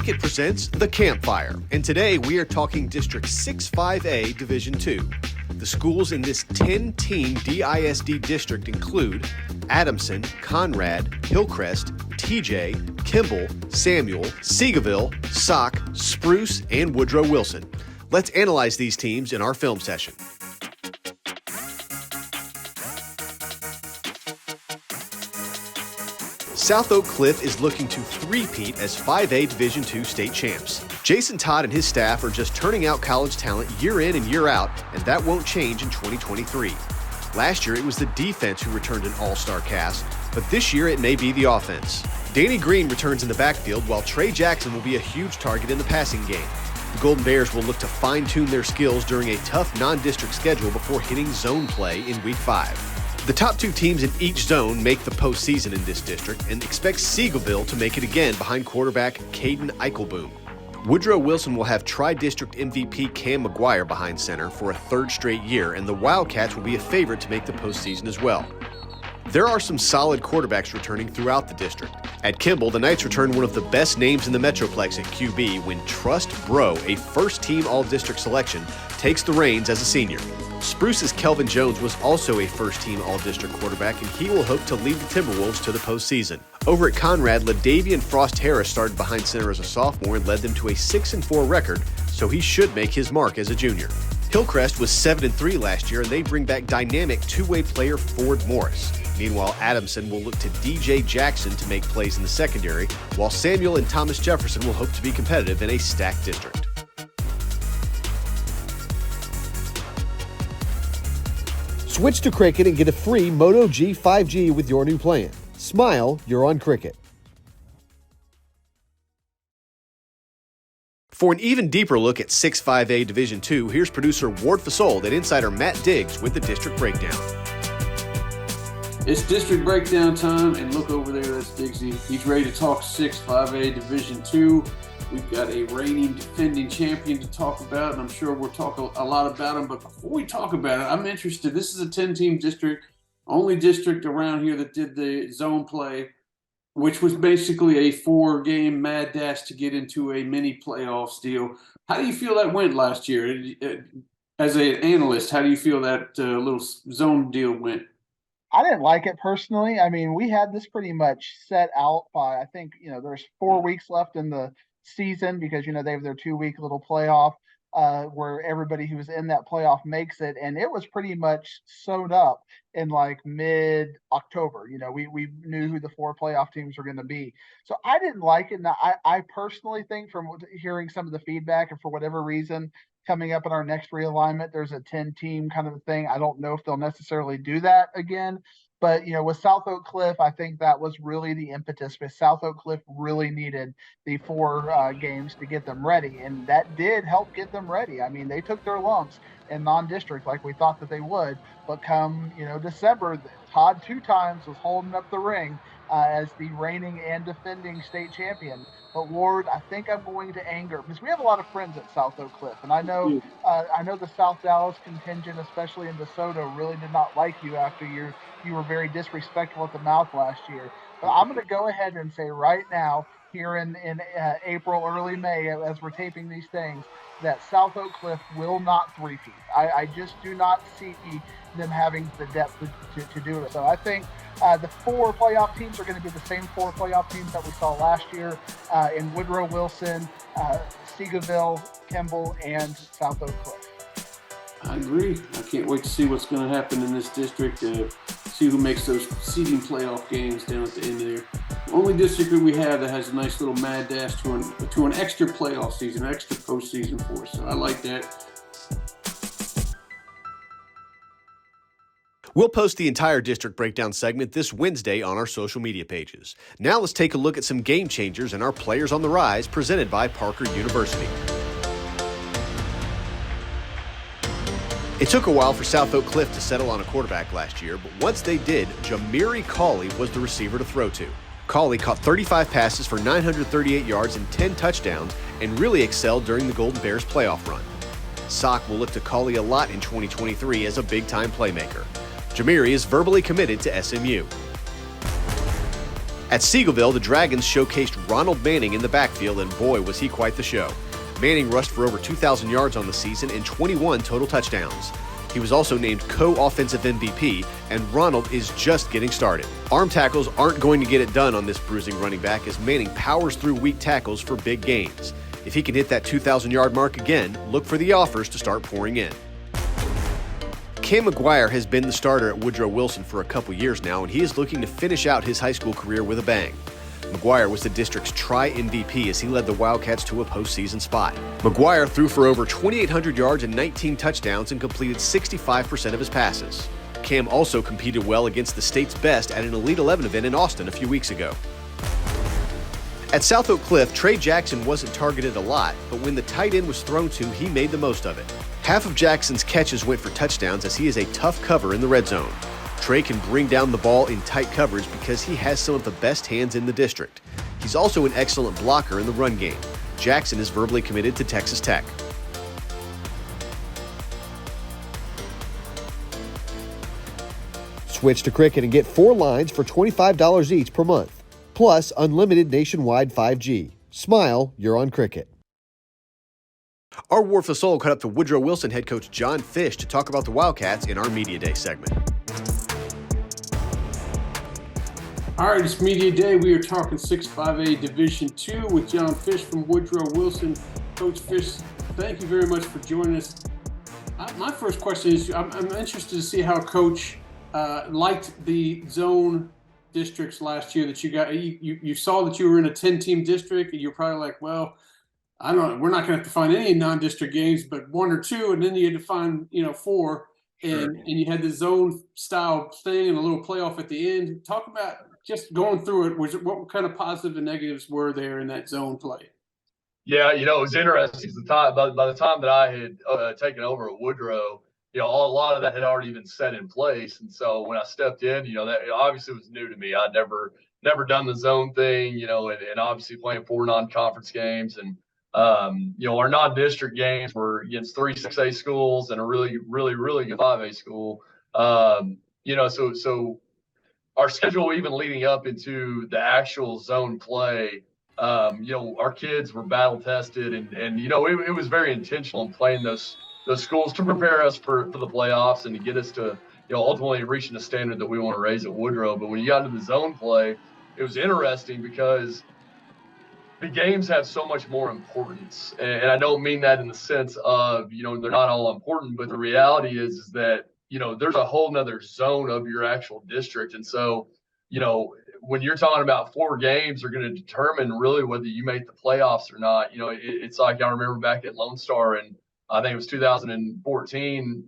Cricket presents The Campfire, and today we are talking District 6-5A Division II. The schools in this 10-team DISD district include Adamson, Conrad, Hillcrest, TJ, Kimball, Samuel, Seagoville, Sauk, Spruce, and Woodrow Wilson. Let's analyze these teams in our film session. South Oak Cliff is looking to three-peat as 5A Division II state champs. Jason Todd and his staff are just turning out college talent year in and year out, and that won't change in 2023. Last year, it was the defense who returned an all-star cast, but this year it may be the offense. Danny Green returns in the backfield, while Trey Jackson will be a huge target in the passing game. The Golden Bears will look to fine-tune their skills during a tough non-district schedule before hitting zone play in Week 5. The top two teams in each zone make the postseason in this district and expect Seagoville to make it again behind quarterback Caden Eichelboom. Woodrow Wilson will have tri-district MVP Cam McGuire behind center for a third straight year, and the Wildcats will be a favorite to make the postseason as well. There are some solid quarterbacks returning throughout the district. At Kimball, the Knights return one of the best names in the Metroplex at QB when Trust Bro, a first-team All-District selection, takes the reins as a senior. Spruce's Kelvin Jones was also a first-team All-District quarterback, and he will hope to lead the Timberwolves to the postseason. Over at Conrad, LaDavian Frost Harris started behind center as a sophomore and led them to a 6-4 record, so he should make his mark as a junior. Hillcrest was 7-3 last year, and they bring back dynamic two-way player Ford Morris. Meanwhile, Adamson will look to DJ Jackson to make plays in the secondary, while Samuel and Thomas Jefferson will hope to be competitive in a stacked district. Switch to Cricket and get a free Moto G 5G with your new plan. Smile, you're on Cricket. For an even deeper look at 6-5A Division II, here's producer Ward Fasold and insider Matt Diggs with the district breakdown. It's district breakdown time, and look over there, that's Diggsy. He's ready to talk 6-5A Division II. We've got a reigning defending champion to talk about, and I'm sure we'll talk a lot about him. But before we talk about it, I'm interested. This is a 10-team district, only district around here that did the zone play, which was basically a 4-game mad dash to get into a mini playoffs deal. How do you feel that went last year? As an analyst, how do you feel that little zone deal went? I didn't like it personally. I mean, we had this pretty much set out by, I think, there's 4 weeks left in the season because, they have their 2-week little playoff where everybody who was in that playoff makes it. And it was pretty much sewn up in like mid-October. We knew who the 4 playoff teams were going to be. So I didn't like it. Now, I personally think from hearing some of the feedback and for whatever reason, coming up in our next realignment, there's a 10-team kind of a thing. I don't know if they'll necessarily do that again. But, with South Oak Cliff, I think that was really the impetus because South Oak Cliff really needed the 4 games to get them ready. And that did help get them ready. I mean, they took their lumps in non-district like we thought that they would. But come, December, Todd 2 times was holding up the ring as the reigning and defending state champion. But Ward, I think I'm going to anger because we have a lot of friends at South Oak Cliff, and I know the South Dallas contingent, especially in DeSoto, really did not like you after you were very disrespectful at the mouth last year. But I'm going to go ahead and say right now, here in April, early May, as we're taping these things, that South Oak Cliff will not three-peat. I just do not see them having the depth to do it. So I think the 4 playoff teams are going to be the same 4 playoff teams that we saw last year in Woodrow Wilson, Seagoville, Kimball, and South Oak Cliff. I agree. I can't wait to see what's going to happen in this district, see who makes those seeding playoff games down at the end there. The only district that we have that has a nice little mad dash to an extra playoff season, extra postseason for us. So I like that. We'll post the entire district breakdown segment this Wednesday on our social media pages. Now let's take a look at some game changers and our players on the rise presented by Parker University. It took a while for South Oak Cliff to settle on a quarterback last year, but once they did, Jamiri Cawley was the receiver to throw to. Cawley caught 35 passes for 938 yards and 10 touchdowns and really excelled during the Golden Bears playoff run. Sauk will look to Cawley a lot in 2023 as a big-time playmaker. Jamiri is verbally committed to SMU. At Seagoville, the Dragons showcased Ronald Manning in the backfield, and boy, was he quite the show. Manning rushed for over 2,000 yards on the season and 21 total touchdowns. He was also named co-offensive MVP, and Ronald is just getting started. Arm tackles aren't going to get it done on this bruising running back as Manning powers through weak tackles for big gains. If he can hit that 2,000-yard mark again, look for the offers to start pouring in. Cam McGuire has been the starter at Woodrow Wilson for a couple years now, and he is looking to finish out his high school career with a bang. McGuire was the district's tri-MVP as he led the Wildcats to a postseason spot. McGuire threw for over 2,800 yards and 19 touchdowns and completed 65% of his passes. Cam also competed well against the state's best at an Elite 11 event in Austin a few weeks ago. At South Oak Cliff, Trey Jackson wasn't targeted a lot, but when the tight end was thrown to, he made the most of it. Half of Jackson's catches went for touchdowns as he is a tough cover in the red zone. Trey can bring down the ball in tight coverage because he has some of the best hands in the district. He's also an excellent blocker in the run game. Jackson is verbally committed to Texas Tech. Switch to Cricket and get 4 lines for $25 each per month, plus unlimited nationwide 5G. Smile, you're on Cricket. Our War for Soul caught up to Woodrow Wilson head coach John Fish to talk about the Wildcats in our Media Day segment. All right, it's Media Day. We are talking 6-5A Division II with John Fish from Woodrow Wilson. Coach Fish, thank you very much for joining us. My first question is, I'm interested to see how Coach liked the zone districts last year that you got. You saw that you were in a 10-team district, and you're probably like, well, I don't know, we're not going to have to find any non-district games, but 1 or 2, and then you had to find 4, and you had the zone style thing and a little playoff at the end. Talk about just going through it. What kind of positive and negatives were there in that zone play? Yeah, it was interesting. By the time that I had taken over at Woodrow, a lot of that had already been set in place, and so when I stepped in, that obviously was new to me. I'd never done the zone thing, and obviously playing 4 non-conference games, and our non-district games were against 3 6A schools and a really, really, really good 5A school. So our schedule, even leading up into the actual zone play, our kids were battle tested, and it was very intentional in playing those schools to prepare us for the playoffs and to get us to ultimately reaching the standard that we want to raise at Woodrow. But when you got into the zone play, it was interesting because the games have so much more importance, and I don't mean that in the sense of they're not all important, but the reality is that there's a whole nother zone of your actual district, and so when you're talking about 4 games are going to determine really whether you make the playoffs or not. It's like I remember back at Lone Star, and I think it was 2013.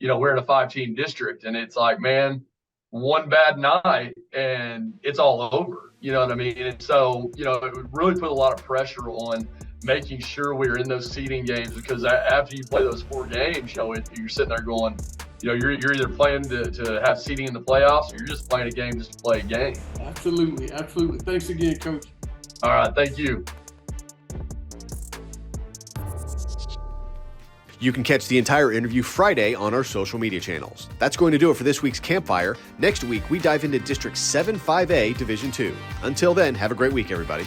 We're in a 5-team district, and it's like, man, one bad night and it's all over. You know what I mean? And so, it would really put a lot of pressure on making sure we're in those seeding games, because after you play those 4 games, you're sitting there going, you're either playing to have seeding in the playoffs, or you're just playing a game just to play a game. Absolutely. Thanks again, Coach. All right. Thank you. You can catch the entire interview Friday on our social media channels. That's going to do it for this week's Campfire. Next week, we dive into District 7-5A Division II. Until then, have a great week, everybody.